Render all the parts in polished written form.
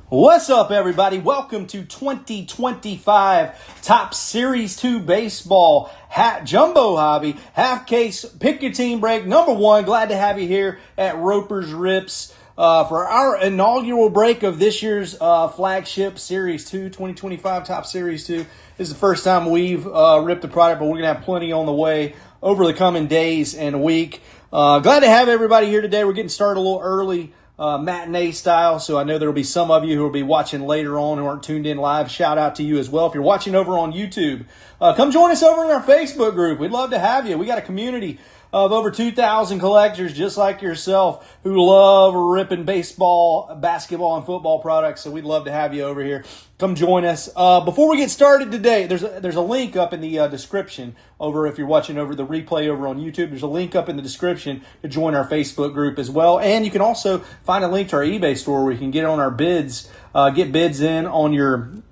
What's up, everybody? Welcome to 2025 Top Series 2 Baseball Jumbo Hobby Half Case Pick Your Team Break number 1. Glad to have you here at Roper's Rips for our inaugural break of this year's flagship Series 2, 2025 Top Series 2. This is the first time we've ripped the product, but we're going to have plenty on the way over the coming days and week. Glad to have everybody here today. We're getting started a little early. Matinee style, so I know there will be some of you who will be watching later on who aren't tuned in live. Shout out to you as well. If you're watching over on YouTube, come join us over in our Facebook group. We'd love to have you. We got a community of over 2,000 collectors just like yourself who love ripping baseball, basketball, and football products, so we'd love to have you over here. Come join us. Before we get started today, there's a link up in the description over if you're watching over the replay over on YouTube. There's a link up in the description to join our Facebook group as well. And you can also find a link to our eBay store where you can get on our bids, get bids in on your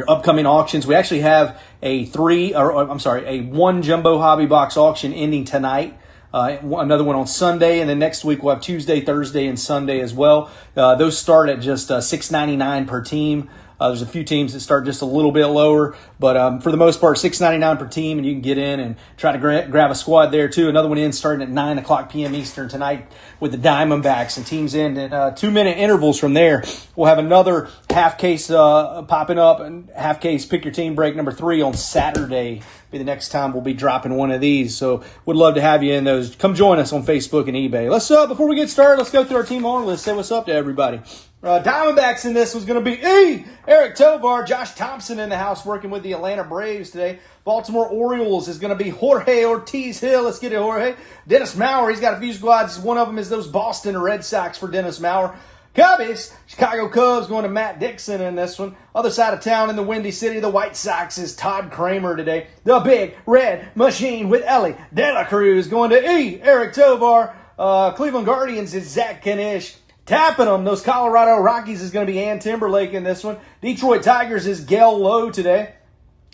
upcoming auctions. We actually have a one jumbo hobby box auction ending tonight. Another one on Sunday, and then next week we'll have Tuesday, Thursday, and Sunday as well. Those start at just $6.99 per team. There's a few teams that start just a little bit lower, but for the most part, $6.99 per team, and you can get in and try to grab a squad there too. Another one in starting at 9 o'clock p.m. Eastern tonight with the Diamondbacks, and teams in at 2-minute intervals from there. We'll have another half case popping up, and half case Pick Your Team Break number 3 on Saturday. Be the next time we'll be dropping one of these, so would love to have you in those. Come join us on Facebook and eBay. Let's before we get started, let's go through our team honor list. Say what's up to everybody. Diamondbacks in this was going to be Eric Tovar, Josh Thompson in the house working with the Atlanta Braves today. Baltimore Orioles is going to be Jorge Ortiz Hill. Let's get it, Jorge. Dennis Maurer, he's got a few squads. One of them is those Boston Red Sox for Dennis Maurer. Cubbies, Chicago Cubs going to Matt Dixon in this one. Other side of town in the Windy City, the White Sox is Todd Kramer today. The Big Red Machine with Ellie De La Cruz going to Eric Tovar. Cleveland Guardians is Zach Kanish. Tapping them, those Colorado Rockies is going to be Ann Timberlake in this one. Detroit Tigers is Gail Lowe today.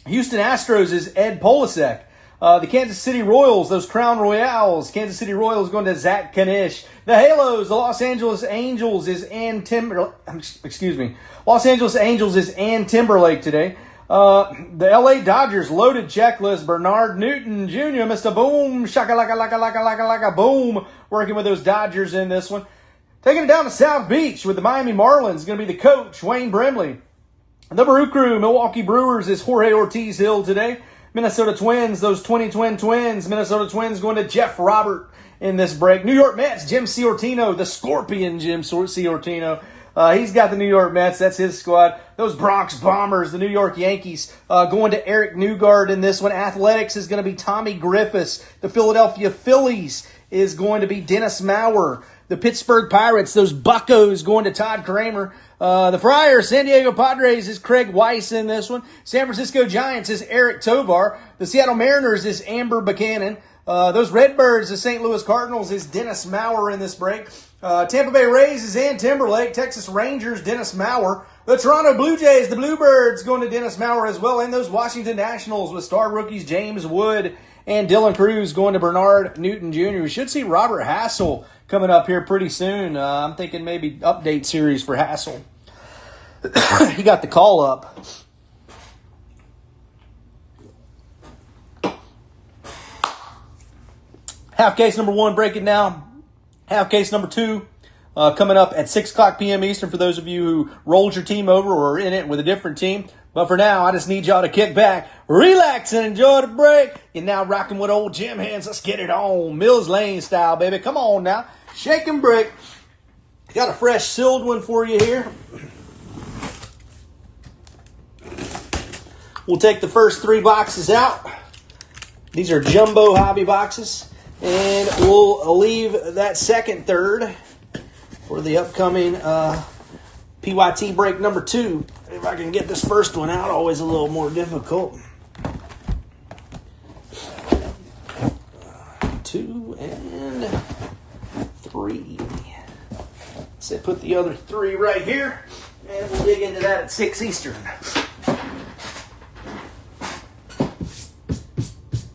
Houston Astros is Ed Polasek. The Kansas City Royals, those Crown Royales, Kansas City Royals going to Zach Kanish. The Halos, the Los Angeles Angels is Los Angeles Angels is Ann Timberlake today. The LA Dodgers loaded checklist, Bernard Newton Jr., Mr. Boom, shaka-laka-laka-laka-laka-laka, boom, working with those Dodgers in this one. Taking it down to South Beach with the Miami Marlins is going to be the coach, Wayne Brimley. The Brew Crew, Milwaukee Brewers, is Jorge Ortiz Hill today. Minnesota Twins, those 20 twins. Minnesota Twins going to Jeff Robert in this break. New York Mets, Jim Ciortino, the Scorpion Jim Ciortino. He's got the New York Mets. That's his squad. Those Bronx Bombers, the New York Yankees, going to Eric Newgard in this one. Athletics is going to be Tommy Griffiths. The Philadelphia Phillies is going to be Dennis Maurer. The Pittsburgh Pirates, those Buccos, going to Todd Kramer. The Friars, San Diego Padres, is Craig Weiss in this one. San Francisco Giants is Eric Tovar. The Seattle Mariners is Amber Buchanan. Those Redbirds, the St. Louis Cardinals, is Dennis Maurer in this break. Tampa Bay Rays is Ann Timberlake. Texas Rangers, Dennis Maurer. The Toronto Blue Jays, the Bluebirds, going to Dennis Maurer as well. And those Washington Nationals with star rookies James Wood and Dylan Cruz going to Bernard Newton Jr. We should see Robert Hassel coming up here pretty soon. I'm thinking maybe update series for Hassel. He got the call up. Half case number 1 breaking down. Half case number 2 coming up at 6 o'clock p.m. Eastern for those of you who rolled your team over or are in it with a different team. But for now, I just need y'all to kick back, relax, and enjoy the break. You're now rocking with old Jim Hands. Let's get it on. Mills Lane style, baby. Come on now. Shake and break. Got a fresh sealed one for you here. We'll take the first 3 boxes out. These are jumbo hobby boxes. And we'll leave that second third for the upcoming PYT break number 2. If I can get this first one out, always a little more difficult. 2 and 3. So put the other 3 right here, and we'll dig into that at 6 Eastern.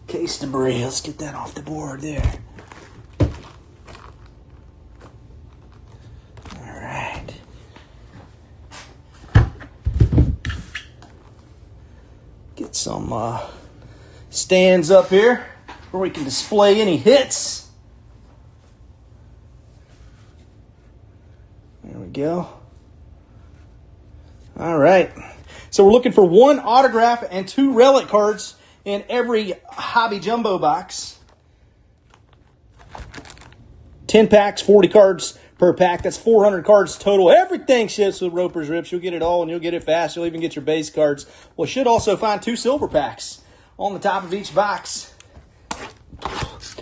Case debris. Let's get that off the board there. All right. some stands up here where we can display any hits. There we go. All right. So we're looking for 1 autograph and 2 relic cards in every hobby jumbo box. 10 packs, 40 cards per pack. That's 400 cards total. Everything ships with Roper's Rips. You'll get it all, and you'll get it fast. You'll even get your base cards. Well, should also find 2 silver packs on the top of each box.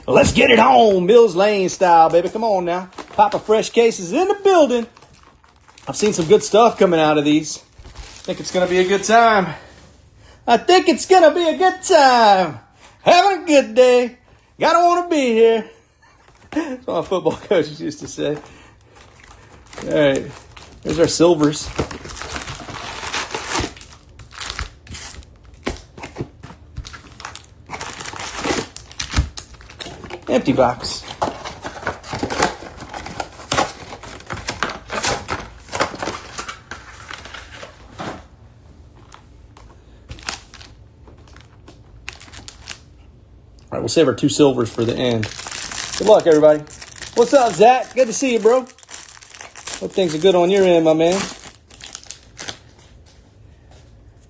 Let's get it on, Mills Lane style, baby. Come on now. Papa Fresh cases in the building. I've seen some good stuff coming out of these. I think it's going to be a good time. Having a good day. Gotta want to be here. That's what my football coaches used to say. All right. There's our silvers. Empty box. All right, we'll save our 2 silvers for the end. Good luck, everybody. What's up, Zach? Good to see you, bro. Hope things are good on your end, my man.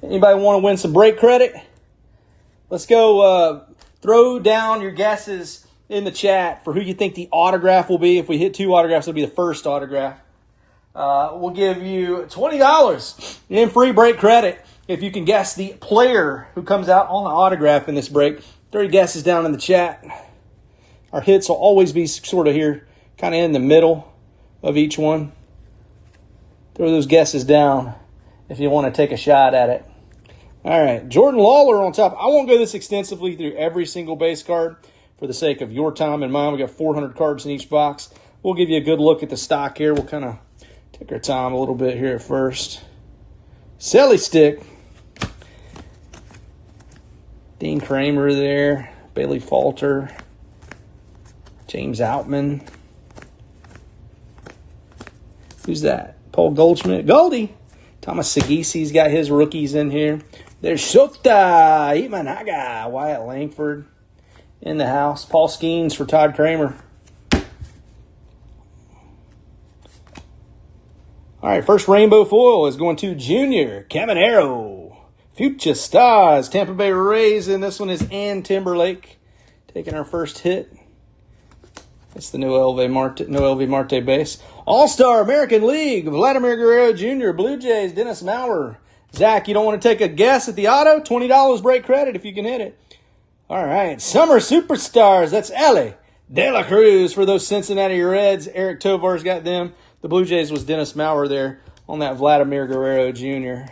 Anybody want to win some break credit? Let's go throw down your guesses in the chat for who you think the autograph will be. If we hit 2 autographs, it'll be the first autograph. We'll give you $20 in free break credit if you can guess the player who comes out on the autograph in this break. 30 guesses down in the chat. Our hits will always be sort of here, kind of in the middle of each one. Throw those guesses down if you want to take a shot at it. All right, Jordan Lawler on top. I won't go this extensively through every single base card for the sake of your time and mine. We got 400 cards in each box. We'll give you a good look at the stock here. We'll kind of take our time a little bit here at first. Selly Stick. Dean Kramer there. Bailey Falter. James Outman. Who's that? Paul Goldschmidt. Goldie. Thomas Sagisi's got his rookies in here. There's Shota Imanaga. Wyatt Langford in the house. Paul Skeens for Todd Kramer. All right, first rainbow foil is going to Junior Caminero. Future Stars, Tampa Bay Rays, and this one is Ann Timberlake taking our first hit. That's the Noelvi Marte base. All-Star American League, Vladimir Guerrero Jr., Blue Jays, Dennis Maurer. Zach, you don't want to take a guess at the auto? $20 break credit if you can hit it. All right, Summer Superstars, that's Ellie De La Cruz for those Cincinnati Reds. Eric Tovar's got them. The Blue Jays was Dennis Maurer there on that Vladimir Guerrero Jr.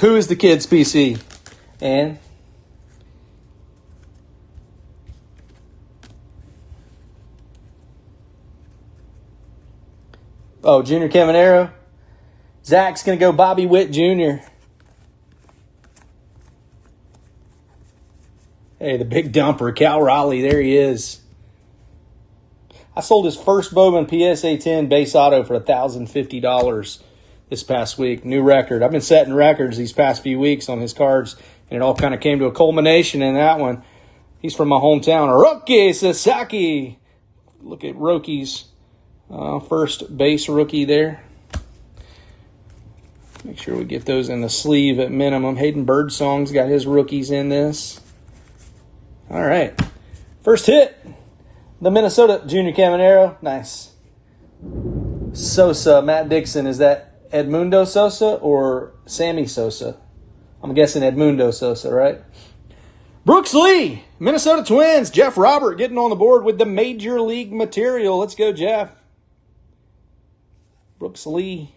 Who is the kid's PC? And Junior Caminero. Zach's going to go Bobby Witt Jr. Hey, the big dumper, Cal Raleigh. There he is. I sold his first Bowman PSA 10 base auto for $1,050 this past week. New record. I've been setting records these past few weeks on his cards, and it all kind of came to a culmination in that one. He's from my hometown. Roki Sasaki. Look at Roki's first base rookie there. Make sure we get those in the sleeve at minimum. Hayden Birdsong's got his rookies in this. All right. First hit. The Minnesota Junior Caminero. Nice. Sosa, Matt Dixon. Is that Edmundo Sosa or Sammy Sosa? I'm guessing Edmundo Sosa, right? Brooks Lee, Minnesota Twins. Jeff Robert getting on the board with the Major League material. Let's go, Jeff. Brooks Lee,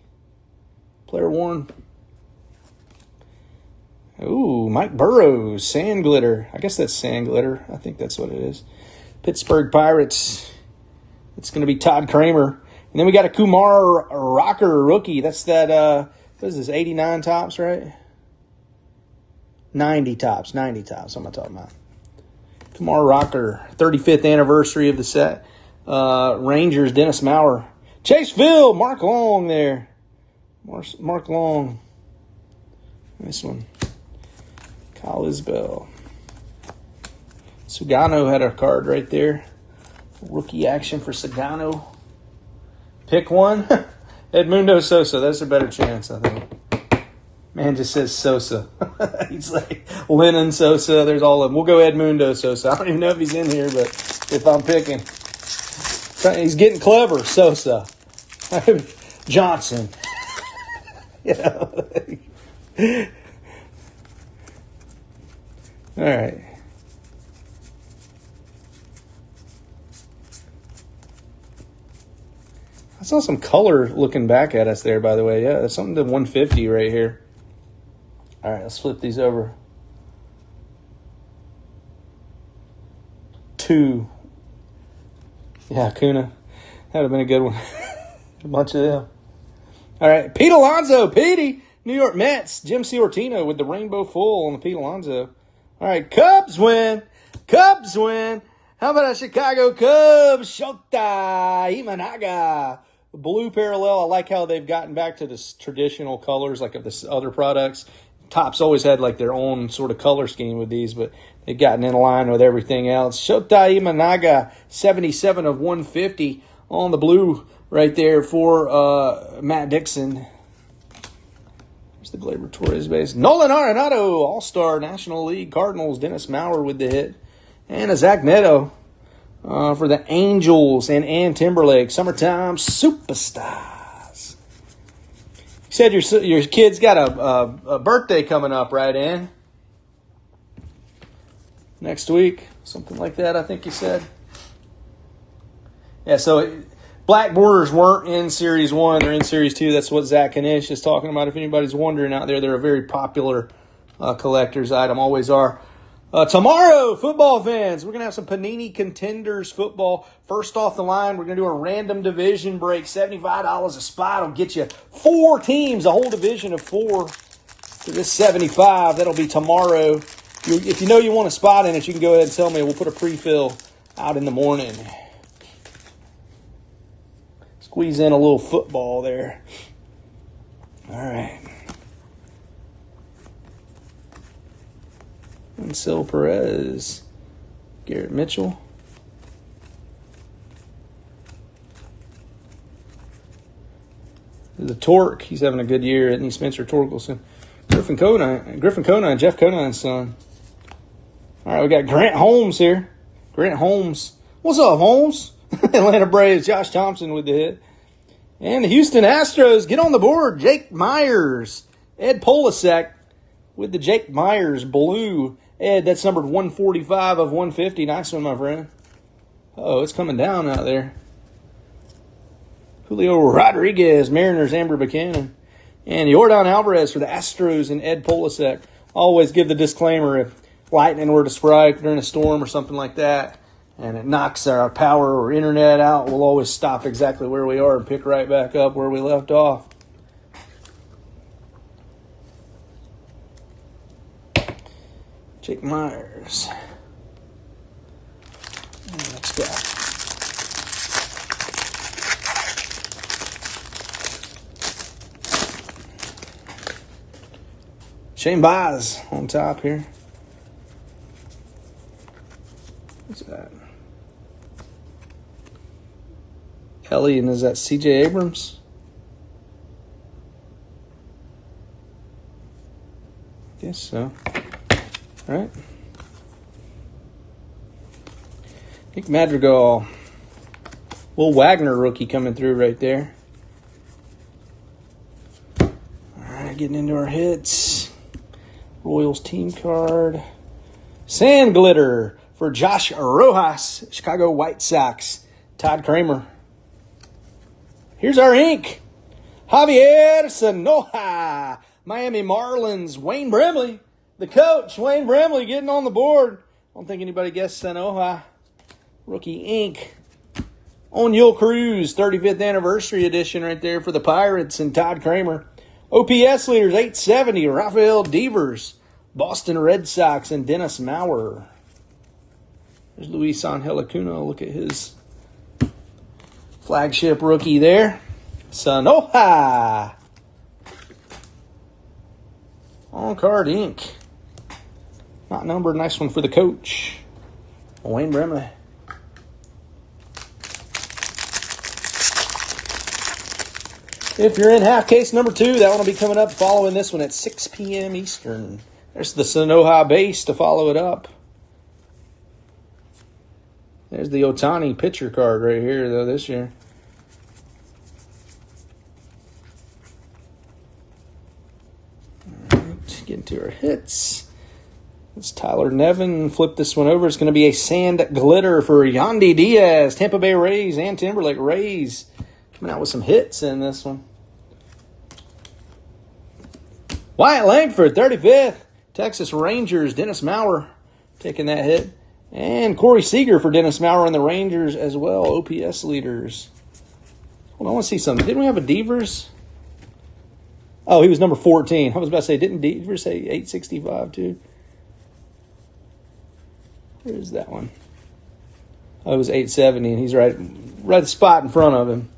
player 1. Ooh, Mike Burrows, Sand Glitter. I guess that's Sand Glitter. I think that's what it is. Pittsburgh Pirates. It's going to be Todd Kramer. And then we got a Kumar Rocker rookie. That's that, what is this, 89 tops, right? 90 tops. What am I talking about? Kumar Rocker, 35th anniversary of the set. Rangers, Dennis Maurer. Chase Field, Mark Long there. Mark Long. This one. Kyle Isbell. Sugano had a card right there. Rookie action for Sugano. Pick one. Edmundo Sosa. That's a better chance, I think. Man just says Sosa. He's like Lennon Sosa. There's all of them. We'll go Edmundo Sosa. I don't even know if he's in here, but if I'm picking. He's getting clever, Sosa. Johnson. All right. I saw some color looking back at us there, by the way. Yeah, that's something to 150 right here. All right, let's flip these over. 2. Yeah, Acuna. That would have been a good one. A bunch of them. All right, Pete Alonso. Petey. New York Mets. Jim Ciortino with the rainbow full on the Pete Alonso. All right, Cubs win. Cubs win. How about a Chicago Cubs? Shota Imanaga. Blue parallel. I like how they've gotten back to the traditional colors like of the other products. Topps always had like their own sort of color scheme with these, but they've gotten in line with everything else. Shota Imanaga, 77 of 150 on the blue right there for Matt Dixon. There's the Gleyber Torres base. Nolan Arenado, All-Star, National League, Cardinals. Dennis Maurer with the hit. And a Zach Neto for the Angels and Timberlake. Summertime Superstars. You said your kid's got a birthday coming up, right, Ann? Next week. Something like that, I think you said. Yeah, so Black Borders weren't in Series 1. They're in Series 2. That's what Zach Kanish is talking about. If anybody's wondering out there, they're a very popular collector's item. Always are. Tomorrow, football fans, we're going to have some Panini Contenders football. First off the line, we're going to do a random division break. $75 a spot will get you 4 teams, a whole division of 4 to this 75. That'll be tomorrow. If you know you want a spot in it, you can go ahead and tell me. We'll put a pre-fill out in the morning. Squeeze in a little football there. All right. Ansel Perez. Garrett Mitchell. The Torque. He's having a good year, isn't he? Spencer Torkelson. Griffin Conine, Jeff Conine's son. All right, we got Grant Holmes here. Grant Holmes. What's up, Holmes? Atlanta Braves, Josh Thompson with the hit. And the Houston Astros, get on the board. Jake Myers. Ed Polasek with the Jake Myers blue. Ed, that's numbered 145 of 150. Nice one, my friend. Oh, it's coming down out there. Julio Rodriguez, Mariners, Amber Buchanan. And Yordan Alvarez for the Astros and Ed Polasek. Always give the disclaimer if lightning were to strike during a storm or something like that, and it knocks our power or internet out, we'll always stop exactly where we are and pick right back up where we left off. Jake Myers. Next guy. Shane Baez on top here. What's that? Kelly, and is that C.J. Abrams? Guess so. All right. Nick Madrigal. Will Wagner rookie coming through right there. All right, getting into our hits. Royals team card. Sand glitter for Josh Rojas, Chicago White Sox. Todd Kramer. Here's our ink. Javier Sanoja, Miami Marlins. Wayne Brimley, the coach. Wayne Brimley getting on the board. I don't think anybody guessed Sanoja. Rookie ink. O'Neal Cruz, 35th anniversary edition right there for the Pirates and Todd Kramer. OPS leaders, 870, Rafael Devers, Boston Red Sox, and Dennis Maurer. There's Luis Angel Acuna. Look at his Flagship rookie there. Sanoha. On card ink. Not numbered. Nice one for the coach. Wayne Brimley. If you're in half case number 2, that one will be coming up following this one at 6 p.m. Eastern. There's the Sanoha base to follow it up. There's the Ohtani pitcher card right here, though, this year. All right, getting to our hits. It's Tyler Nevin. Flip this one over. It's going to be a sand glitter for Yandy Diaz. Tampa Bay Rays and Timberlake Rays. Coming out with some hits in this one. Wyatt Langford, 35th. Texas Rangers, Dennis Maurer taking that hit. And Corey Seager for Dennis Maurer and the Rangers as well, OPS leaders. Hold on, I want to see something. Didn't we have a Devers? Oh, he was number 14. I was about to say, didn't Devers say 865 too? Where's that one? Oh, it was 870, and he's right the spot in front of him.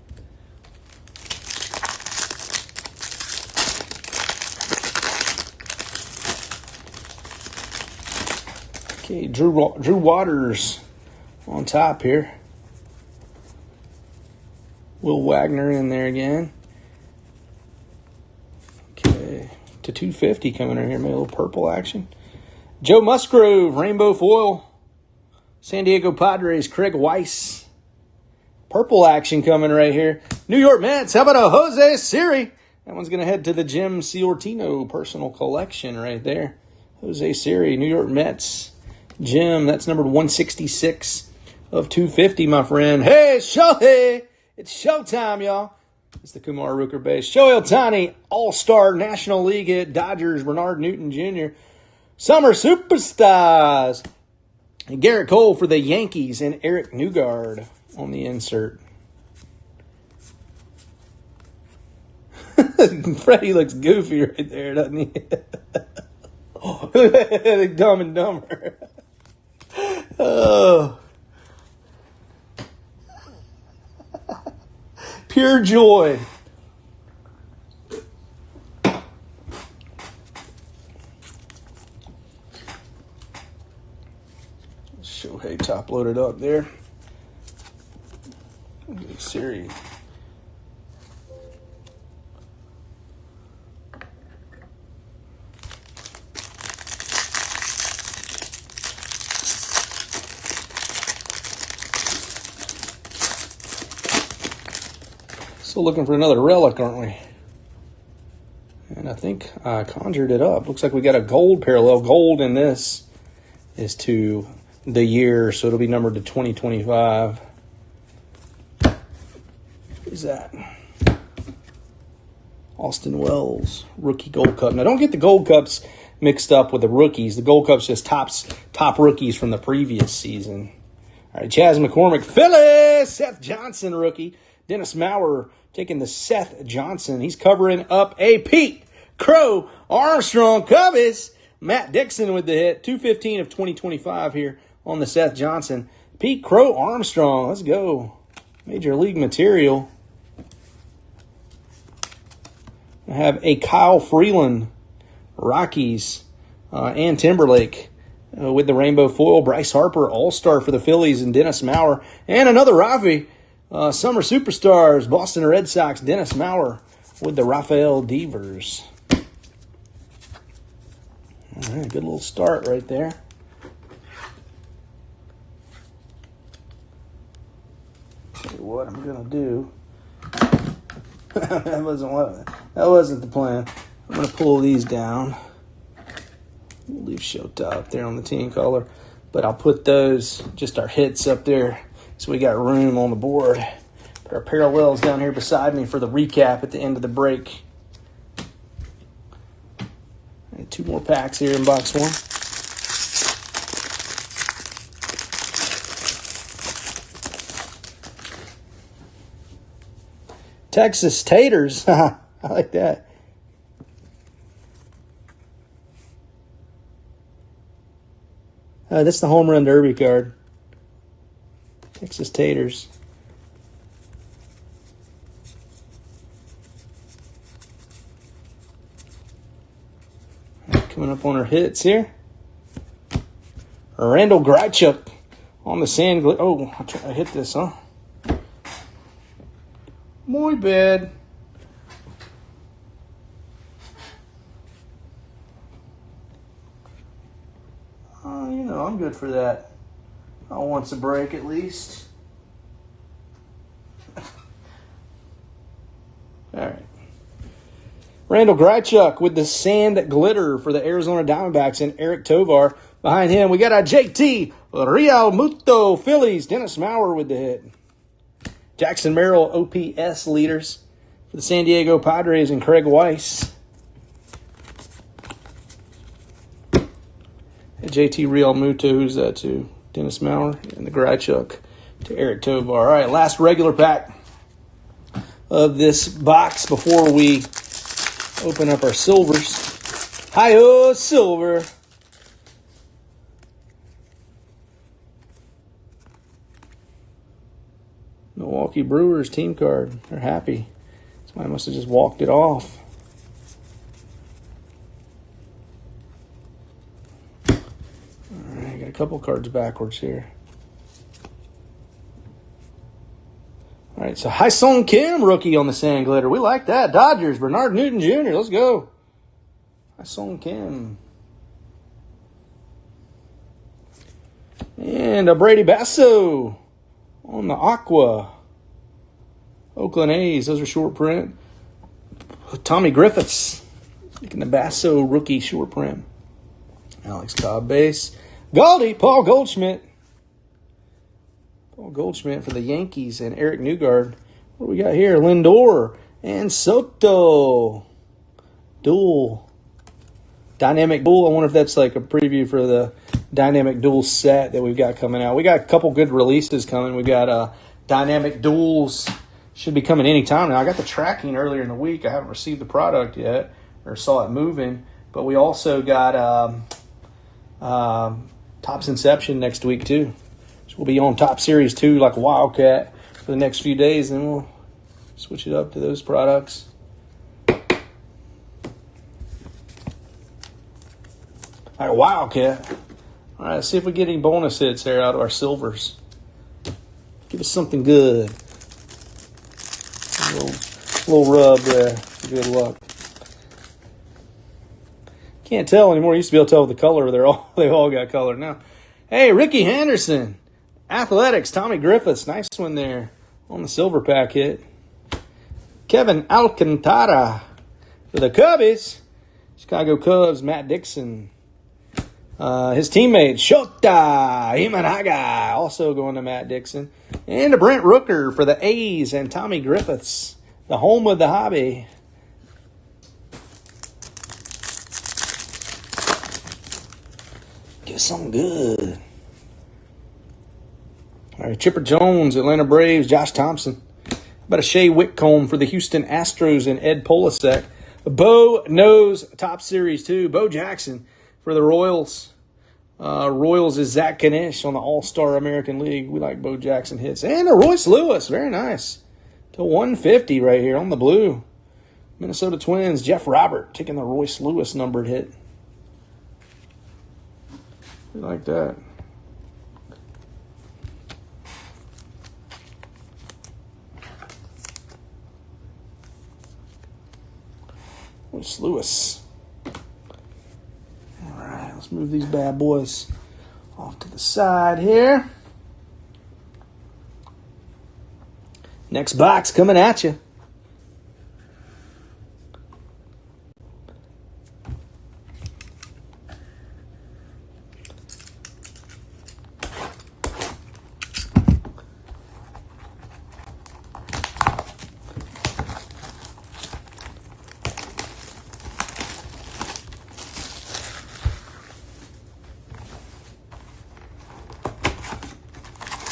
Okay, Drew Waters on top here. Will Wagner in there again. Okay, to 250 coming in here. Maybe a little purple action. Joe Musgrove, rainbow foil. San Diego Padres, Craig Weiss. Purple action coming right here. New York Mets, how about a Jose Siri? That one's going to head to the Jim Ciortino personal collection right there. Jose Siri, New York Mets. Jim, that's numbered 166 of 250, my friend. Hey, Shohei! It's showtime, y'all. It's the Kumar Rooker base. Shohei Ohtani, All-Star National League hit. Dodgers, Bernard Newton Jr. Summer Superstars. And Garrett Cole for the Yankees and Eric Newgard on the insert. Freddie looks goofy right there, doesn't he? Dumb and Dumber. Oh. Pure joy. Shohei top loaded up there. Siri. Still looking for another relic, aren't we? And I think I conjured it up. Looks like we got a gold parallel. Gold in this is to the year, so it'll be numbered to 2025. Who's that? Austin Wells, rookie gold cup. Now, don't get the gold cups mixed up with the rookies. The gold cup's just top rookies from the previous season. All right, Chaz McCormick, Phillies, Seth Johnson, rookie. Dennis Maurer taking the Seth Johnson. He's covering up a Pete Crow Armstrong Cubbies. Matt Dixon with the hit. 215 of 2025 here on the Seth Johnson. Pete Crow Armstrong. Let's go. Major League material. I have a Kyle Freeland, Rockies, and Timberlake with the rainbow foil. Bryce Harper, All-Star for the Phillies, and Dennis Maurer. And another Rafi. Summer Superstars, Boston Red Sox, Dennis Maurer with the Rafael Devers. All right, good little start right there. Tell you what I'm gonna do. that wasn't the plan. I'm gonna pull these down. We'll leave Shota up there on the team color, but I'll put those, just our hits up there, so we got room on the board. Put our parallels down here beside me for the recap at the end of the break. And 2 more packs here in box 1. Texas Taters. I like that. That's the Home Run Derby card. Texas Taters. Coming up on our hits here. Randall Grichuk on the sand. Oh, I hit this, huh? Muy bad. You know, I'm good for that. Once a break at least. All right. Randall Grichuk with the sand glitter for the Arizona Diamondbacks and Eric Tovar. Behind him, we got a JT Realmuto Phillies. Dennis Maurer with the hit. Jackson Merrill OPS leaders for the San Diego Padres and Craig Weiss. JT Realmuto, who's that to? Dennis Maurer and the Grichuk to Eric Tovar. All right, last regular pack of this box before we open up our silvers. Hi-ho, silver. Milwaukee Brewers team card. They're happy. Somebody must have just walked it off. All right, got a couple cards backwards here. All right, so Hyun-Sung Kim, rookie on the sand glitter. We like that. Dodgers, Bernard Newton Jr. Let's go. Hyun-Sung Kim. And a Brady Basso on the Aqua. Oakland A's. Those are short print. Tommy Griffiths. Making the Basso rookie short print. Alex Cobb base. Galdi, Paul Goldschmidt. Paul Goldschmidt for the Yankees and Eric Newgard. What do we got here? Lindor and Soto. Dual. Dynamic Dual. I wonder if that's like a preview for the Dynamic Dual set that we've got coming out. We got a couple good releases coming. We got Dynamic Duals. Should be coming anytime now. I got the tracking earlier in the week. I haven't received the product yet or saw it moving. But we also got Topps Inception next week too. So we'll be on Top Series 2 like a Wildcat for the next few days. Then we'll switch it up to those products. Like a Wildcat. All right, let's see if we get any bonus hits here out of our silvers. Give us something good. A little rub there. Good luck. Can't tell anymore. Used to be able to tell with the color. They all got color now. Hey, Ricky Henderson. Athletics, Tommy Griffiths. Nice one there on the silver pack hit. Kevin Alcantara for the Cubbies. Chicago Cubs, Matt Dixon. His teammate, Shota Imanaga, also going to Matt Dixon. And a Brent Rooker for the A's and Tommy Griffiths, the home of the hobby. Get something good. All right, Chipper Jones, Atlanta Braves, Josh Thompson. How about a Shea Whitcomb for the Houston Astros and Ed Polasek. Bo Knows, Top Series 2. Bo Jackson for the Royals. Royals is Zach Kanish on the All-Star American League. We like Bo Jackson hits. And a Royce Lewis. Very nice. To 150 right here on the blue. Minnesota Twins, Jeff Robert taking the Royce Lewis numbered hit. We like that. Royce Lewis. All right, let's move these bad boys off to the side here. Next box coming at you.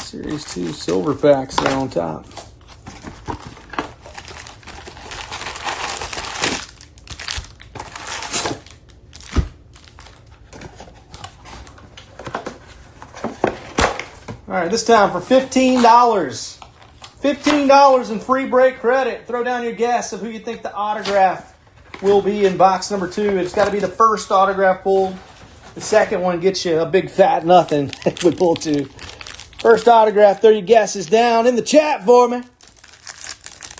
Series 2 silver packs there on top. All right, this time for $15. $15 in free break credit. Throw down your guess of who you think the autograph will be in box number 2. It's got to be the first autograph pulled. The second one gets you a big fat nothing if we pull 2. First autograph, 30 guesses down in the chat for me.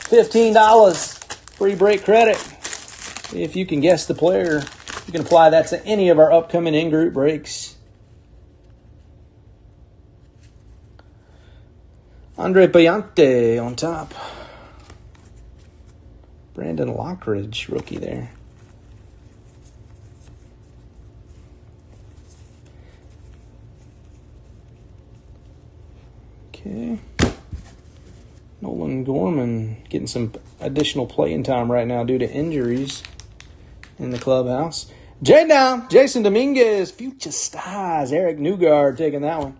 $15 free break credit. If you can guess the player, you can apply that to any of our upcoming in-group breaks. Andre Payante on top. Brandon Lockridge, rookie there. Okay. Nolan Gorman getting some additional playing time right now due to injuries in the clubhouse. J-Down, Jason Dominguez, Future Stars, Eric Newgard taking that one.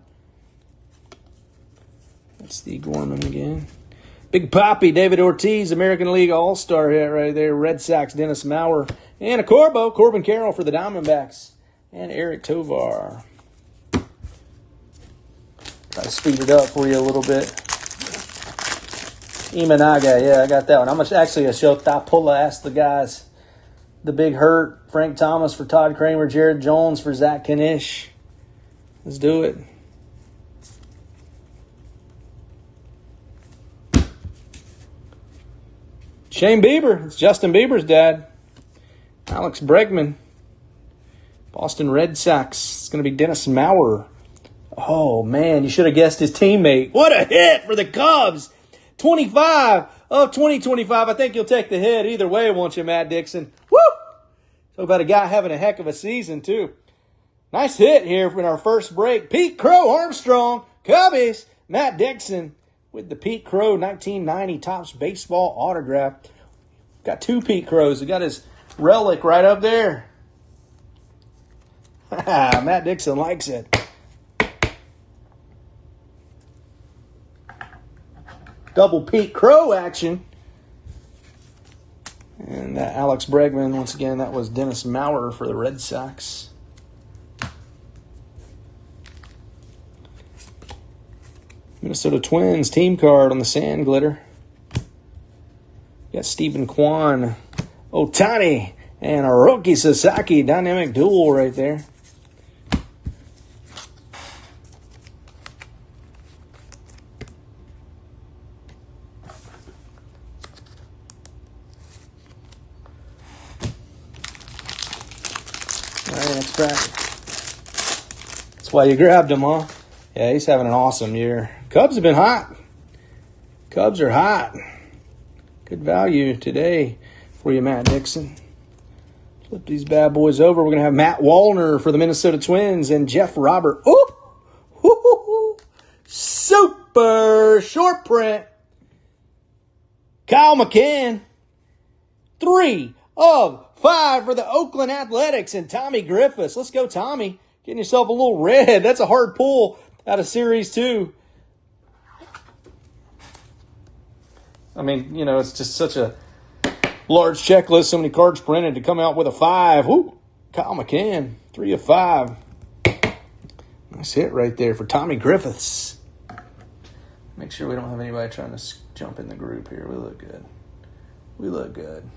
That's the Gorman again. Big Poppy, David Ortiz, American League All-Star hit right there. Red Sox, Dennis Maurer. And a Corbo, Corbin Carroll for the Diamondbacks. And Eric Tovar. Try to speed it up for you a little bit. Imanaga, yeah, I got that one. I'm actually a Shotapula. Ask the guys. The Big Hurt, Frank Thomas for Todd Kramer, Jared Jones for Zach Kanish. Let's do it. Shane Bieber, it's Justin Bieber's dad. Alex Bregman, Boston Red Sox. It's going to be Dennis Maurer. Oh, man, you should have guessed his teammate. What a hit for the Cubs. 25 of 2025. I think you'll take the hit either way, won't you, Matt Dixon? Woo! Talk about a guy having a heck of a season, too. Nice hit here in our first break. Pete Crow Armstrong, Cubbies, Matt Dixon with the Pete Crow 1990 Topps Baseball autograph. Got 2 Pete Crows. He got his relic right up there. Matt Dixon likes it. Double Pete Crow action. And Alex Bregman, once again, that was Dennis Maurer for the Red Sox. Minnesota Twins team card on the sand glitter. Got Stephen Kwan, Otani, and Hiroki Sasaki. Dynamic duel right there. All right, next pack. That's why you grabbed him, huh? Yeah, he's having an awesome year. Cubs have been hot. Cubs are hot. Good value today for you, Matt Dixon. Flip these bad boys over. We're going to have Matt Wallner for the Minnesota Twins and Jeff Robert. Ooh! Super short print. Kyle McCann. 3 of 5 for the Oakland Athletics and Tommy Griffiths. Let's go, Tommy. Getting yourself a little red. That's a hard pull out of Series 2. I mean, you know, it's just such a large checklist. So many cards printed to come out with a 5. Woo! Kyle McCann, 3 of 5. Nice hit right there for Tommy Griffiths. Make sure we don't have anybody trying to jump in the group here. We look good. We look good.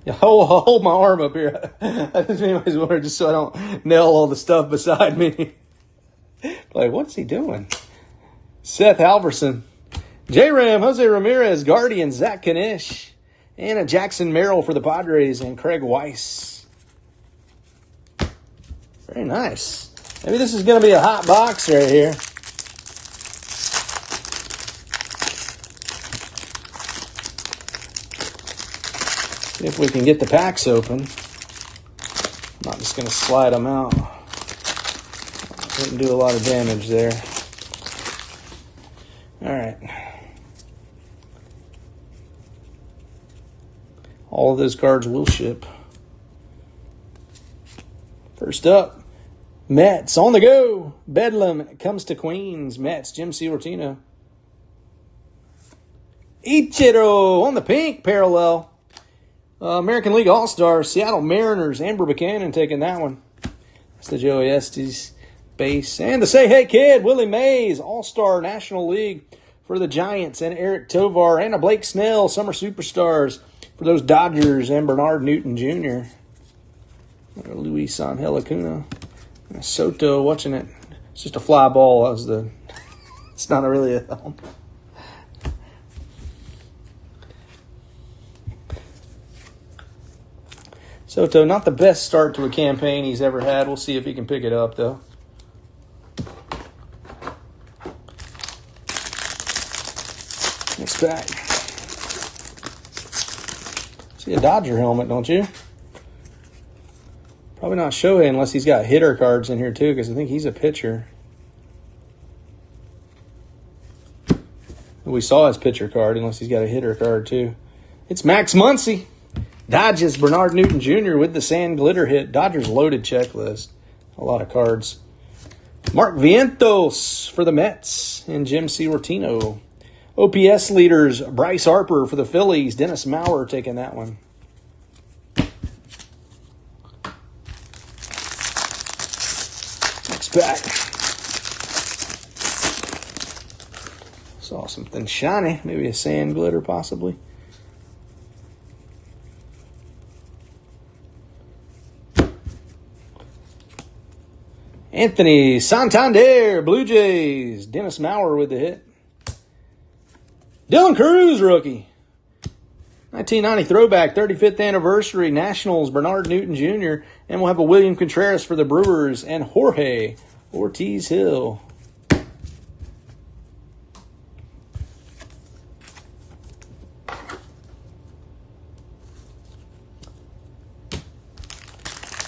Yeah, hold my arm up here. If anybody's wondering, just so I don't nail all the stuff beside me. Like, what's he doing? Seth Halverson. J-Ram, Jose Ramirez, Guardians, Zach Kanish, and a Jackson Merrill for the Padres, and Craig Weiss. Very nice. Maybe this is going to be a hot box right here. See if we can get the packs open. I'm not just going to slide them out. Didn't do a lot of damage there. All right. All of those cards will ship. First up, Mets on the go. Bedlam comes to Queens. Mets, Jim Ciortino. Ichiro on the pink parallel. American League All-Star, Seattle Mariners, Amber Buchanan taking that one. That's the Joey Estes base. And the Say Hey Kid, Willie Mays, All-Star National League for the Giants, and Eric Tovar, and a Blake Snell, Summer Superstars. for those Dodgers and Bernard Newton Jr. Luis Angel Acuna. Soto watching it. It's just a fly ball. It's not really a thumb. Soto, not the best start to a campaign he's ever had. We'll see if he can pick it up, though. Next pack. See a Dodger helmet, don't you? Probably not Shohei unless he's got hitter cards in here, too, because I think he's a pitcher. We saw his pitcher card unless he's got a hitter card, too. It's Max Muncy. Dodgers Bernard Newton Jr. with the sand glitter hit. Dodgers loaded checklist. A lot of cards. Mark Vientos for the Mets and Jim Ciortino. OPS leaders, Bryce Harper for the Phillies. Dennis Maurer taking that one. Next pack. Saw something shiny. Maybe a sand glitter possibly. Anthony Santander, Blue Jays. Dennis Maurer with the hit. Dylan Cruz, rookie. 1990 throwback, 35th anniversary, Nationals, Bernard Newton Jr. And we'll have a William Contreras for the Brewers and Jorge Ortiz Hill.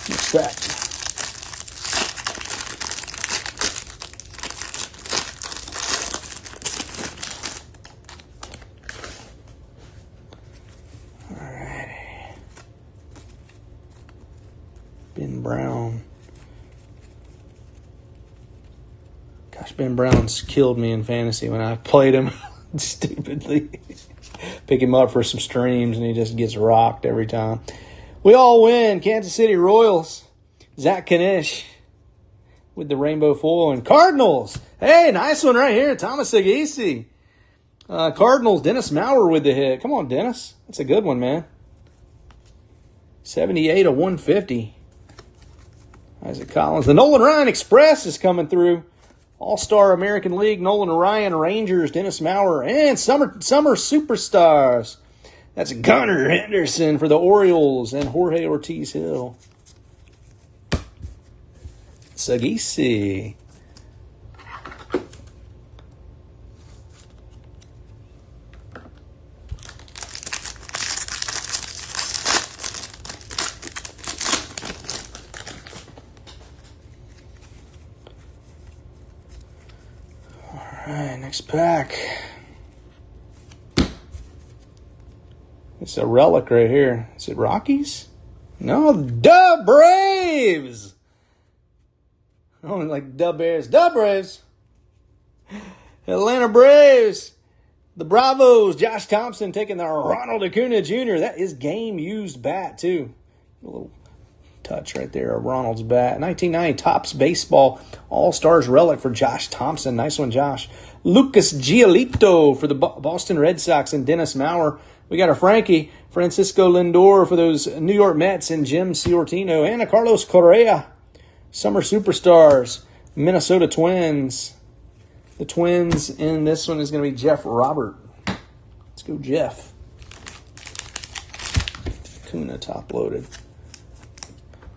Next pack. Ben Brown. Gosh, Ben Brown's killed me in fantasy when I played him stupidly. Pick him up for some streams, and he just gets rocked every time. We all win. Kansas City Royals. Zach Kanish with the rainbow foil. And Cardinals. Hey, nice one right here. Thomas Agisi. Cardinals, Dennis Maurer with the hit. Come on, Dennis. That's a good one, man. 78/150. Isaac Collins. The Nolan Ryan Express is coming through. All-Star American League, Nolan Ryan, Rangers, Dennis Maurer, and Summer Superstars. That's Gunnar Henderson for the Orioles and Jorge Ortiz Hill. Sagisi. All right, next pack. It's a relic right here. Is it Rockies? No, the Braves. Oh, like the Bears. The Braves. Atlanta Braves. The Bravos. Josh Thompson taking the Ronald Acuna Jr. That is game-used bat, too. A little touch right there of Ronald's bat. 1990 Topps Baseball All-Stars relic for Josh Thompson. Nice one, Josh. Lucas Giolito for the Boston Red Sox and Dennis Maurer. We got a Frankie, Francisco Lindor for those New York Mets and Jim Ciortino. And a Carlos Correa. Summer Superstars, Minnesota Twins. The Twins in this one is going to be Jeff Robert. Let's go, Jeff. Kuna top loaded.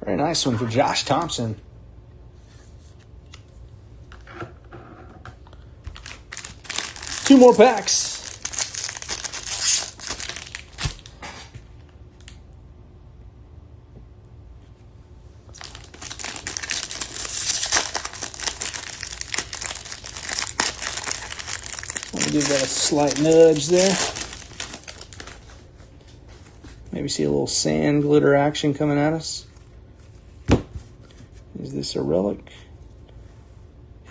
Very nice one for Josh Thompson. Two more packs. I'll give that a slight nudge there. Maybe see a little sand glitter action coming at us. Is this a relic?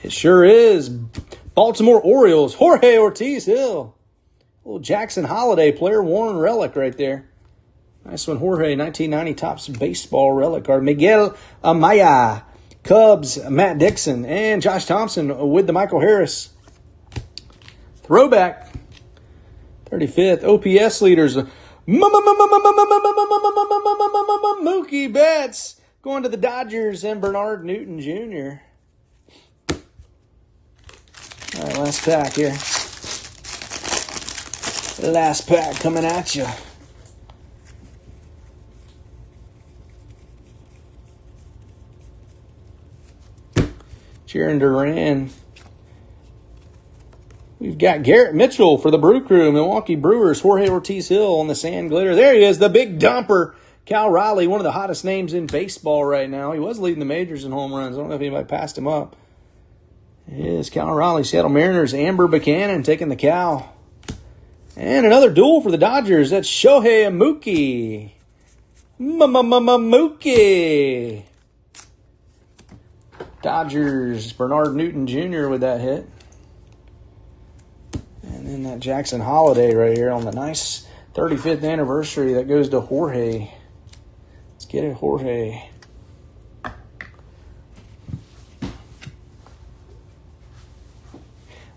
It sure is. Baltimore Orioles, Jorge Ortiz Hill. A little Jackson Holiday player worn relic right there. Nice one, Jorge. 1990 Topps Baseball relic card. Miguel Amaya. Cubs, Matt Dixon. And Josh Thompson with the Michael Harris. Throwback. 35th. OPS leaders. Mookie Betts going to the Dodgers and Bernard Newton Jr. All right, last pack here. Last pack coming at you. Jaron Duran. We've got Garrett Mitchell for the Brew Crew, Milwaukee Brewers, Jorge Ortiz Hill on the sand glitter. There he is, the big dumper. Cal Raleigh, one of the hottest names in baseball right now. He was leading the majors in home runs. I don't know if anybody passed him up. It is Cal Raleigh, Seattle Mariners, Amber Buchanan taking the Cal. And another duel for the Dodgers. That's Shohei Mookie. Mookie. Dodgers, Bernard Newton Jr. with that hit. And then that Jackson Holiday right here on the nice 35th anniversary. That goes to Jorge. Let's get it, Jorge. All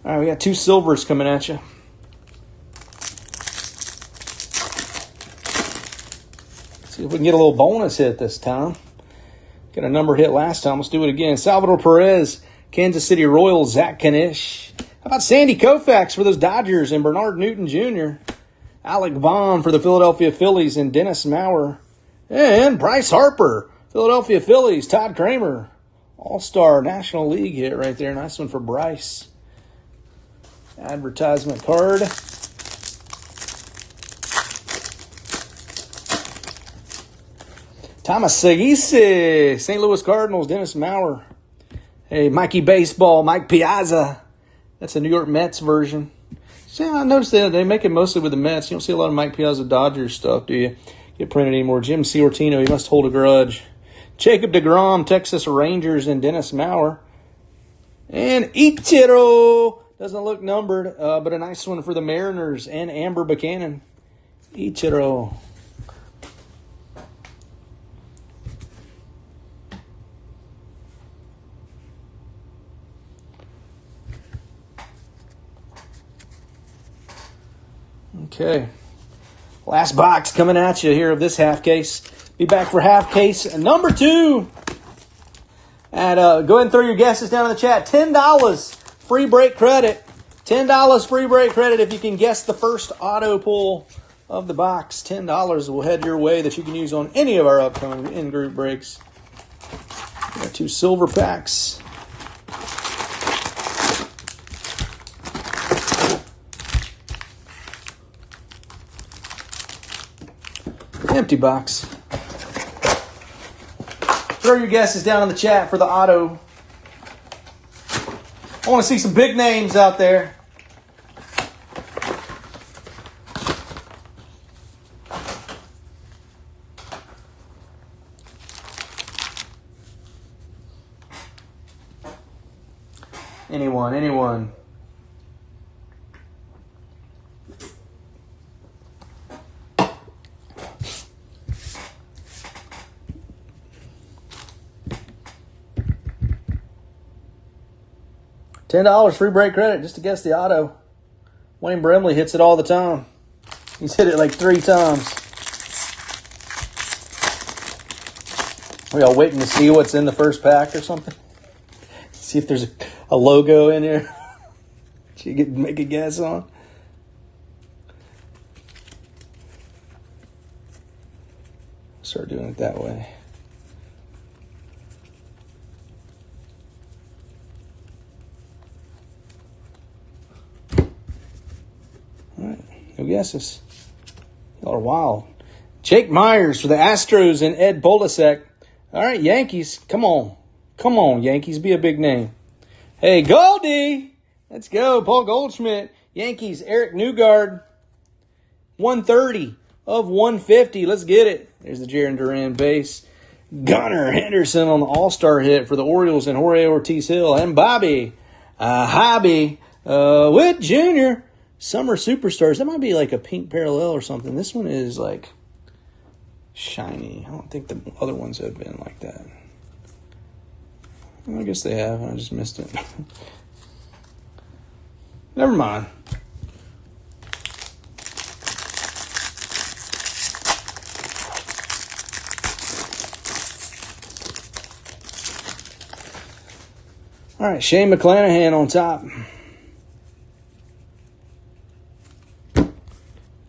right, we got two silvers coming at you. See if we can get a little bonus hit this time. Got a number hit last time. Let's do it again. Salvador Perez, Kansas City Royals, Zach Kanish. How about Sandy Koufax for those Dodgers and Bernard Newton Jr.? Alec Bohm for the Philadelphia Phillies and Dennis Maurer. And Bryce Harper, Philadelphia Phillies, Todd Kramer. All-Star National League hit right there. Nice one for Bryce. Advertisement card. Thomas Sagise, St. Louis Cardinals, Dennis Maurer. Hey, Mikey Baseball, Mike Piazza. That's a New York Mets version. See, I noticed that they make it mostly with the Mets. You don't see a lot of Mike Piazza Dodgers stuff, do you? Get printed anymore. Jim Ciortino, he must hold a grudge. Jacob deGrom, Texas Rangers, and Dennis Maurer. And Ichiro, doesn't look numbered, but a nice one for the Mariners and Amber Buchanan. Ichiro. Okay, last box coming at you here of this half case. Be back for half case number 2. And go ahead and throw your guesses down in the chat. $10 free break credit. $10 free break credit if you can guess the first auto pull of the box. $10 will head your way that you can use on any of our upcoming in-group breaks. We got 2 silver packs. Empty box. Throw your guesses down in the chat for the auto. I want to see some big names out there. Anyone. $10 free break credit just to guess the auto. Wayne Brimley hits it all the time. He's hit it like 3 times. We all waiting to see what's in the first pack or something? See if there's a logo in here. You can make a guess on. Start doing it that way. All right, no guesses. Y'all are wild. Jake Myers for the Astros and Ed Bolasek. All right, Yankees, come on. Come on, Yankees, be a big name. Hey, Goldie, let's go. Paul Goldschmidt. Yankees, Eric Newgard. 130 of 150. Let's get it. There's the Jaron Duran base. Gunnar Henderson on the All-Star hit for the Orioles and Jorge Ortiz Hill. And Bobby Hobby Witt Jr. Summer Superstars. That might be like a pink parallel or something. This one is like shiny. I don't think the other ones have been like that. Well, I guess they have. I just missed it. Never mind. All right, Shane McClanahan on top.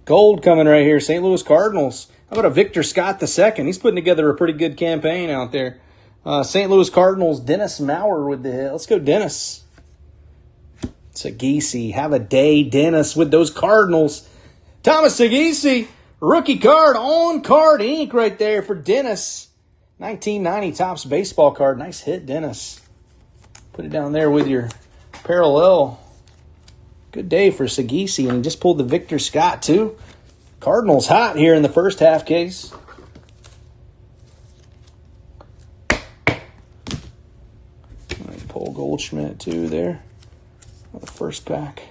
Gold coming right here, St. Louis Cardinals. How about a Victor Scott II? He's putting together a pretty good campaign out there. St. Louis Cardinals, Dennis Maurer with the hit. Let's go, Dennis. Sagisi, have a day, Dennis, with those Cardinals. Thomas Sagisi, rookie card, on-card ink right there for Dennis. 1990 Topps baseball card. Nice hit, Dennis. Put it down there with your parallel. Good day for Sagisi, and he just pulled the Victor Scott, too. Cardinals hot here in the first half case. Pull Goldschmidt, too, there. The first pack.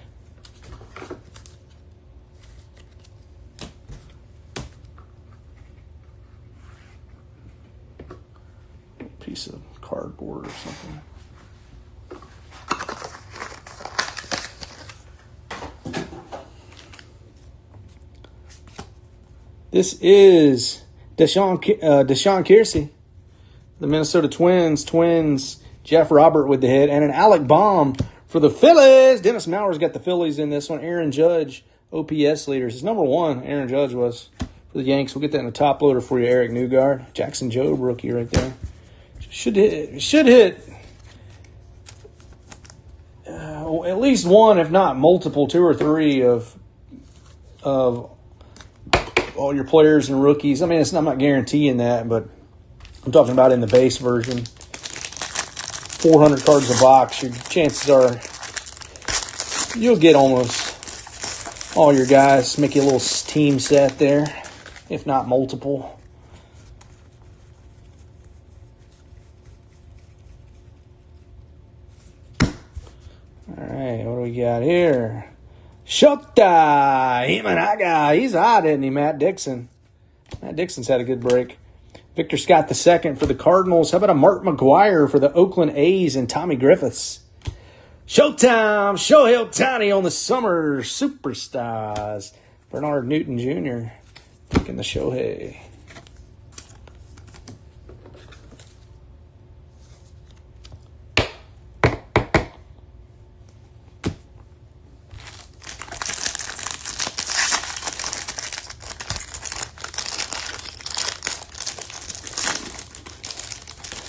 Piece of cardboard or something. This is Deshaun Kiersey, the Minnesota Twins. Jeff Robert with the hit, and an Alec Baum for the Phillies. Dennis Maurer's got the Phillies in this one. Aaron Judge, OPS leaders. His number one, Aaron Judge was for the Yanks. We'll get that in the top loader for you, Eric Newgard. Jackson Jobe, rookie right there. Should hit at least one, if not multiple, two or three of all your players and rookies. I mean, I'm not guaranteeing that, but I'm talking about in the base version. 400 cards a box. Your chances are you'll get almost all your guys. Make you a little team set there, if not multiple. All right, what do we got here? Shota Imanaga. He's hot, isn't he, Matt Dixon? Matt Dixon's had a good break. Victor Scott II for the Cardinals. How about a Mark McGuire for the Oakland A's and Tommy Griffiths? Showtime, Shohei Ohtani on the summer superstars. Bernard Newton Jr. taking the Shohei.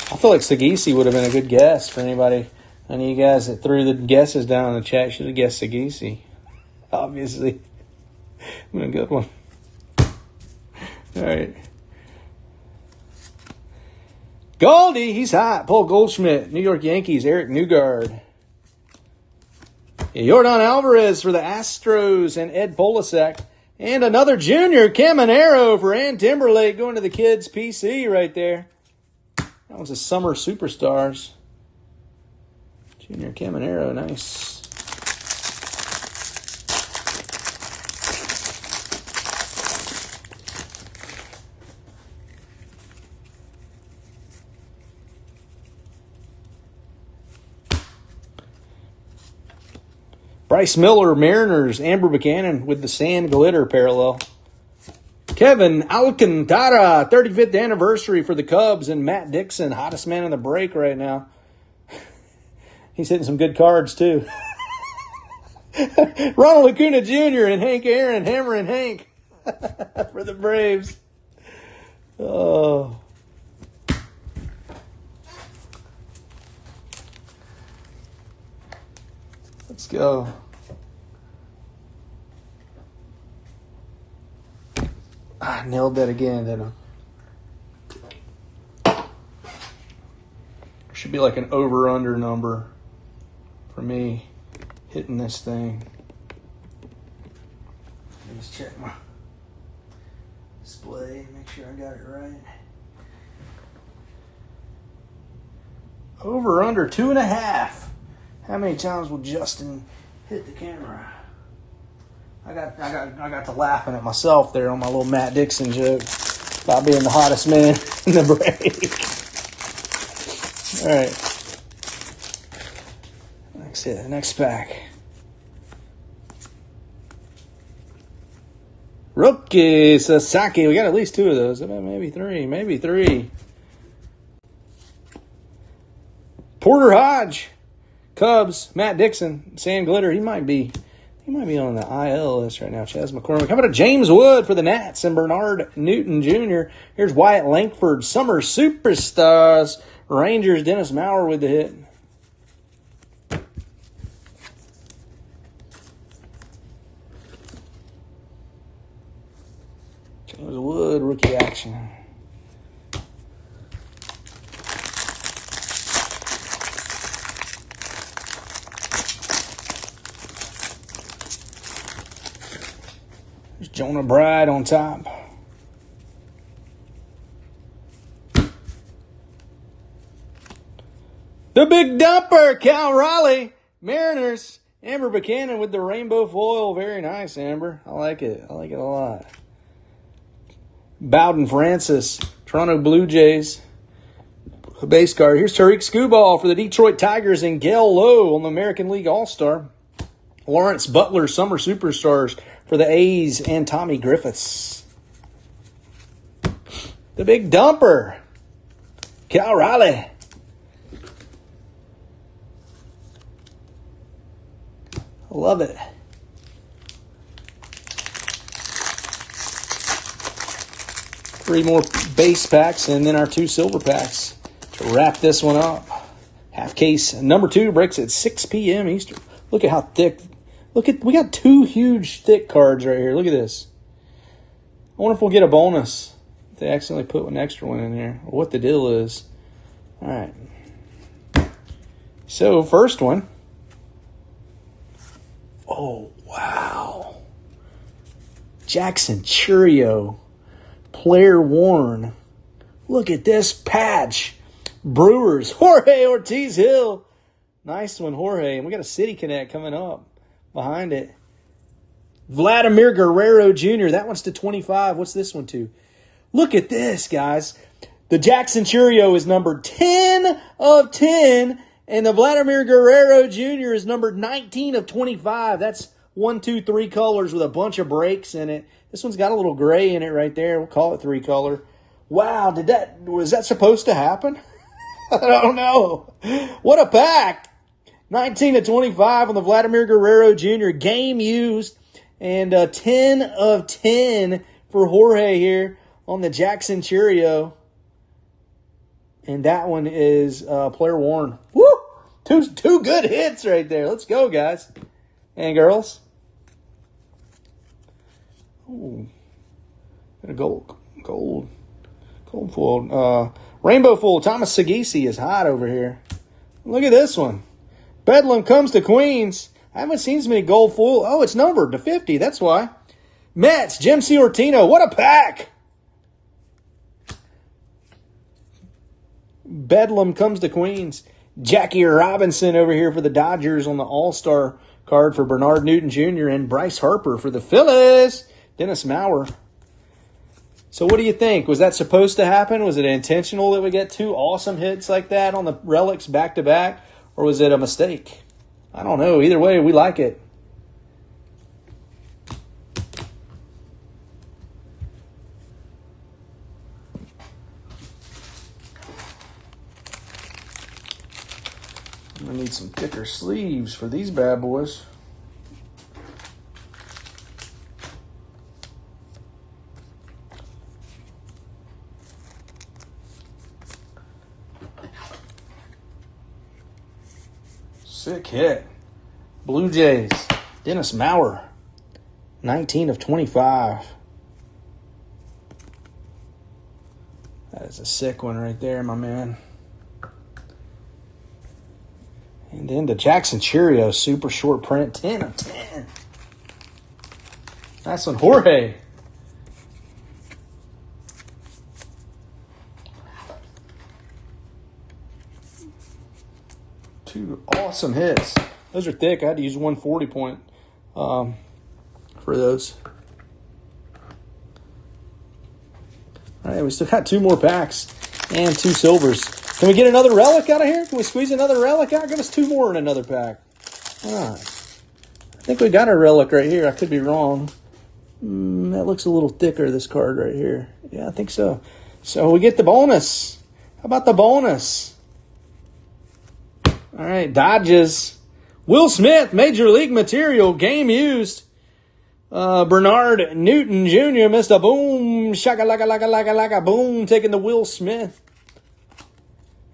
I feel like Sagisi would have been a good guess for anybody. Any of you guys that threw the guesses down in the chat should have guessed Sagisi. Obviously. Been a good one. All right. Goldie, he's hot. Paul Goldschmidt, New York Yankees, Eric Newgard. Yordan Alvarez for the Astros and Ed Polasek. And another junior, Caminero for Ann Timberlake, going to the kids' PC right there. That was a summer superstars. Junior Caminero, nice. Bryce Miller, Mariners, Amber Buchanan with the sand glitter parallel. Kevin Alcantara, 35th anniversary for the Cubs, and Matt Dixon, hottest man in the break right now. He's hitting some good cards, too. Ronald Acuna Jr. and Hank Aaron, Hammer and Hank for the Braves. Oh. Let's go. I nailed that again, didn't I? Should be like an over-under number for me hitting this thing. Let me just check my display, make sure I got it right. Over-under 2.5. How many times will Justin hit the camera? I got to laughing at myself there on my little Matt Dixon joke about being the hottest man in the break. All right. Next pack. Rookie Sasaki. We got at least two of those. Maybe three. Porter Hodge. Cubs, Matt Dixon, Sand Glitter. He might be on the IL list right now. Chaz McCormick. How about a James Wood for the Nats and Bernard Newton Jr.? Here's Wyatt Langford, Summer Superstars. Rangers, Dennis Maurer with the hit. James Wood, rookie action. There's Jonah Bride on top. The Big Dumper, Cal Raleigh, Mariners. Amber Buchanan with the rainbow foil. Very nice, Amber. I like it. I like it a lot. Bowden Francis, Toronto Blue Jays. A base card. Here's Tariq Skubal for the Detroit Tigers and Gail Lowe on the American League All-Star. Lawrence Butler, Summer Superstars for the A's and Tommy Griffiths. The Big Dumper, Cal Raleigh. I love it. Three more base packs and then our 2 silver packs to wrap this one up. Half case number 2 breaks at 6 p.m. Eastern. Look at how thick. We got 2 huge thick cards right here. Look at this. I wonder if we'll get a bonus if they accidentally put an extra one in there, or what the deal is. All right. So, first one. Oh, wow. Jackson Churio. Player worn. Look at this patch. Brewers. Jorge Ortiz Hill. Nice one, Jorge. And we got a City Connect coming up behind it. Vladimir Guerrero Jr. That one's to 25. What's this one to? Look at this, guys. The Jackson Churio is numbered 10 of 10. And the Vladimir Guerrero Jr. is numbered 19 of 25. That's 1, 2, 3 colors with a bunch of breaks in it. This one's got a little gray in it right there. We'll call it 3 color. Wow, was that supposed to happen? I don't know. What a pack. 19 of 25 on the Vladimir Guerrero Jr. Game used. And 10 of 10 for Jorge here on the Jackson Churio. And that one is player worn. Woo! Two good hits right there. Let's go, guys and girls. Ooh, got a gold foil. Rainbow foil. Thomas Sagisi is hot over here. Look at this one. Bedlam comes to Queens. I haven't seen so many gold foil. Oh, it's numbered to 50. That's why. Mets. Jim C. Ortino. What a pack. Bedlam comes to Queens. Jackie Robinson over here for the Dodgers on the All-Star card for Bernard Newton Jr. and Bryce Harper for the Phillies. Dennis Maurer. So what do you think? Was that supposed to happen? Was it intentional that we get 2 awesome hits like that on the relics back-to-back? Or was it a mistake? I don't know. Either way, we like it. I'm going to need some thicker sleeves for these bad boys. Sick hit. Blue Jays. Dennis Maurer. 19 of 25. That is a sick one right there, my man. And then the Jackson Churio, super short print, 10 of 10. Nice one, Jorge. 2 awesome hits. Those are thick. I had to use 140 point for those. All right, we still got 2 more packs and 2 silvers. Can we get another relic out of here? Can we squeeze another relic out? Give us 2 more in another pack. All right. I think we got a relic right here. I could be wrong. That looks a little thicker, this card right here. Yeah, I think so. So we get the bonus. How about the bonus? All right, Dodgers. Will Smith, Major League Material, game used. Bernard Newton Jr. missed a boom. Shaka-laka-laka-laka-laka boom. Taking the Will Smith.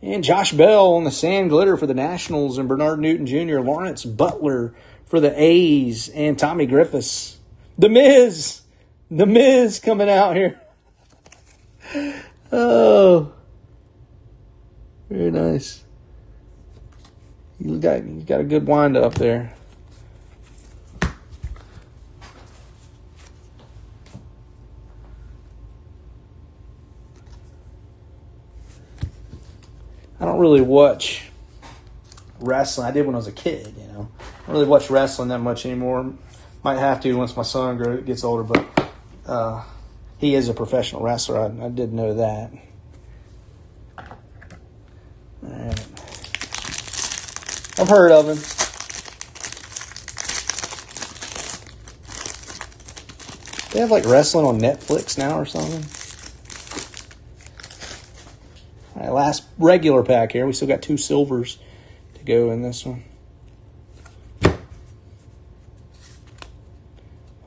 And Josh Bell on the sand glitter for the Nationals. And Bernard Newton Jr. Lawrence Butler for the A's. And Tommy Griffiths. The Miz. The Miz coming out here. Oh. Very nice. You got a good wind up there. I don't really watch wrestling. I did when I was a kid, you know. I don't really watch wrestling that much anymore. Might have to once my son gets older, but he is a professional wrestler. I did know that. All right. I've heard of him. They have like wrestling on Netflix now or something. All right, last regular pack here. We still got 2 silvers to go in this one.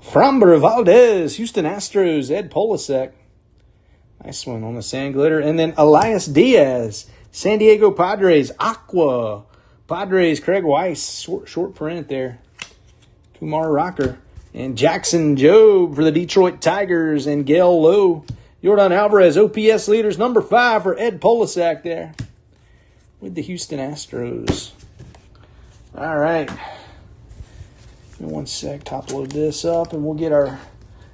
Framber Valdez, Houston Astros, Ed Polasek. Nice one on the sand glitter. And then Elias Diaz, San Diego Padres, Aqua. Padres, Craig Weiss, short print there. Kumar Rocker. And Jackson Jobe for the Detroit Tigers. And Gail Lowe. Yordan Alvarez, OPS leaders, number 5 for Ed Polasek there. With the Houston Astros. All right. Give me one sec, top load this up, and we'll get our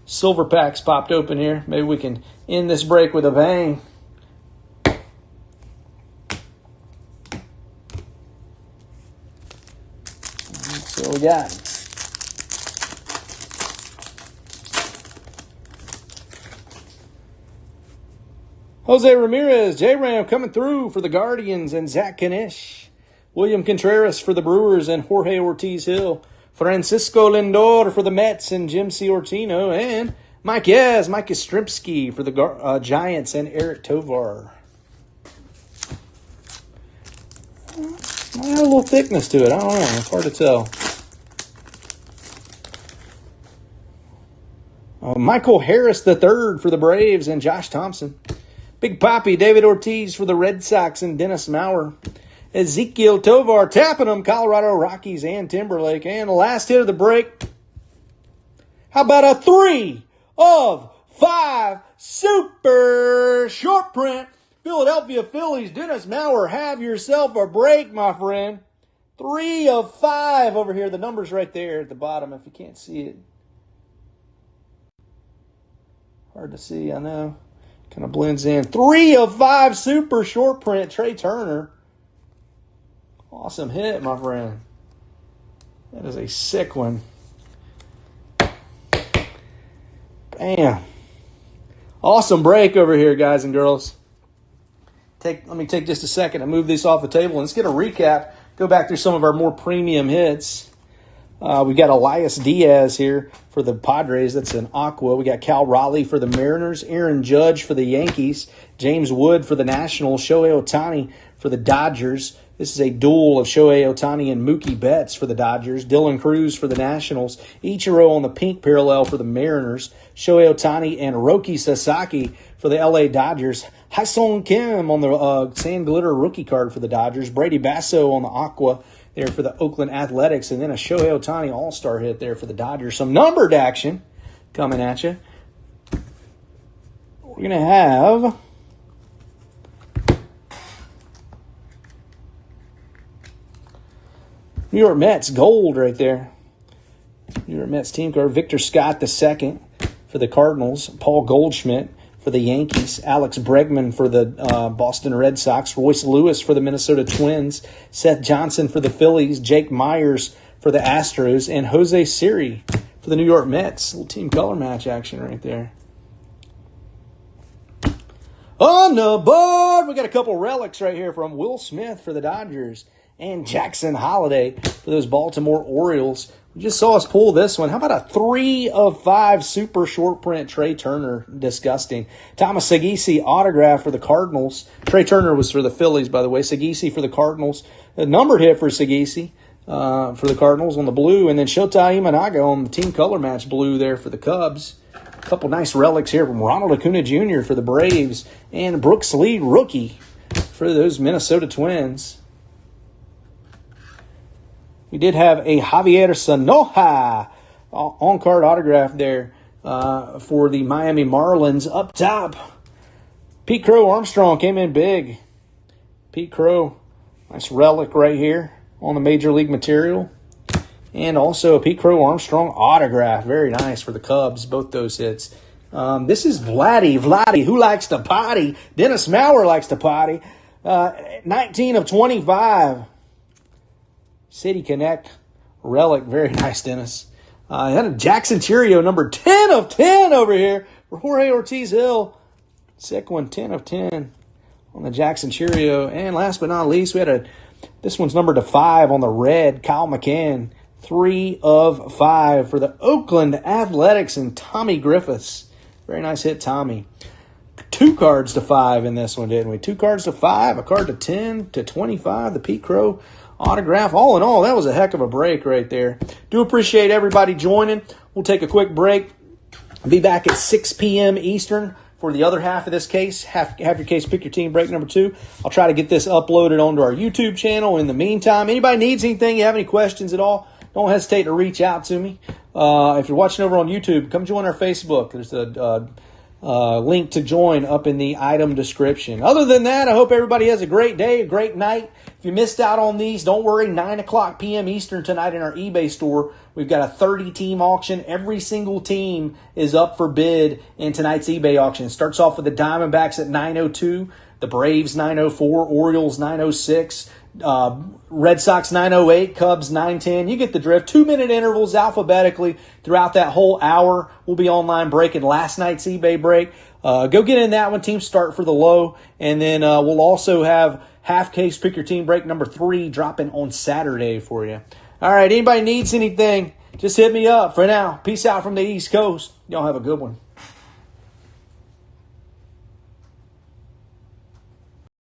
silver packs popped open here. Maybe we can end this break with a bang. So we got Jose Ramirez, J-Ram coming through for the Guardians, and Zach Kanish. William Contreras for the Brewers, and Jorge Ortiz-Hill. Francisco Lindor for the Mets, and Jim C. Ortino. And Mike Yastrzemski for the Giants, and Eric Tovar. Might have a little thickness to it. I don't know. It's hard to tell. Michael Harris III for the Braves, and Josh Thompson. Big Papi, David Ortiz for the Red Sox, and Dennis Maurer. Ezekiel Tovar tapping them, Colorado Rockies and Timberlake. And the last hit of the break. How about a 3 of 5 super short print? Philadelphia Phillies, Dennis Maurer, have yourself a break, my friend. 3 of 5 over here. The number's right there at the bottom if you can't see it. Hard to see, I know. Kind of blends in. 3 of 5 super short print. Trey Turner. Awesome hit, my friend. That is a sick one. Bam. Awesome break over here, guys and girls. Let me take just a second to move this off the table. Let's get a recap. Go back through some of our more premium hits. We got Elias Diaz here for the Padres. That's an Aqua. We got Cal Raleigh for the Mariners. Aaron Judge for the Yankees. James Wood for the Nationals. Shohei Ohtani for the Dodgers. This is a duel of Shohei Ohtani and Mookie Betts for the Dodgers. Dylan Cruz for the Nationals. Ichiro on the pink parallel for the Mariners. Shohei Ohtani and Roki Sasaki for the LA Dodgers. Haesung Kim on the sand glitter rookie card for the Dodgers. Brady Basso on the Aqua there for the Oakland Athletics. And then a Shohei Ohtani all-star hit there for the Dodgers. Some numbered action coming at you. We're going to have New York Mets gold right there. New York Mets team card. Victor Scott II for the Cardinals. Paul Goldschmidt for the Yankees. Alex Bregman for the Boston Red Sox. Royce Lewis for the Minnesota Twins. Seth Johnson for the Phillies. Jake Myers for the Astros. And Jose Siri for the New York Mets. Little team color match action right there. On the board, we got a couple relics right here from Will Smith for the Dodgers. and Jackson Holiday for those Baltimore Orioles. We just saw us pull this one. How about a 3 of 5 super short print Trey Turner? Disgusting. Thomas Sagisi autograph for the Cardinals. Trey Turner was for the Phillies, by the way. Sagisi for the Cardinals. A numbered hit for Sagisi for the Cardinals on the blue. And then Shota Imanaga on the team color match blue there for the Cubs. A couple nice relics here from Ronald Acuna Jr. for the Braves. And Brooks Lee, rookie, for those Minnesota Twins. We did have a Javier Sanoja on-card autograph there for the Miami Marlins. Up top, Pete Crow Armstrong came in big. Pete Crow, nice relic right here on the Major League material. And also a Pete Crow Armstrong autograph. Very nice for the Cubs, both those hits. This is Vladdy, who likes to potty. Dennis Maurer likes to potty. 19 of 25. City Connect relic. Very nice, Dennis. I had a Jackson Cheerio, number 10 of 10 over here for Jorge Ortiz Hill. Sick one, 10 of 10 on the Jackson Cheerio. And last but not least, we had this one's numbered to 5 on the red, Kyle McCann. 3 of 5 for the Oakland Athletics and Tommy Griffiths. Very nice hit, Tommy. 2 cards to 5 in this one, didn't we? 2 cards to 5, a card to 10 to 25, the Pete Crow autograph. All in all, that was a heck of a break right there. Do appreciate everybody joining. We'll take a quick break. I'll be back at 6 p.m. Eastern for the other half of this case. Have your case, pick your team break number 2. I'll try to get this uploaded onto our YouTube channel. In the meantime, anybody needs anything, you have any questions at all, don't hesitate to reach out to me. If you're watching over on YouTube, come join our Facebook. There's a link to join up in the item description. Other than that, I hope everybody has a great day, a great night. If you missed out on these, don't worry. 9 o'clock p.m. Eastern tonight in our eBay store, we've got a 30-team auction. Every single team is up for bid in tonight's eBay auction. It starts off with the Diamondbacks at 902, the Braves 904, Orioles 906, Red Sox 908, Cubs 910. You get the drift. 2-minute intervals alphabetically throughout that whole hour. We'll be online breaking last night's eBay break. Go get in that one. Teams start for the low. And then we'll also have half case pick your team break number 3 dropping on Saturday for you. All right, anybody needs anything, just hit me up. For now, peace out from the East Coast. Y'all have a good one.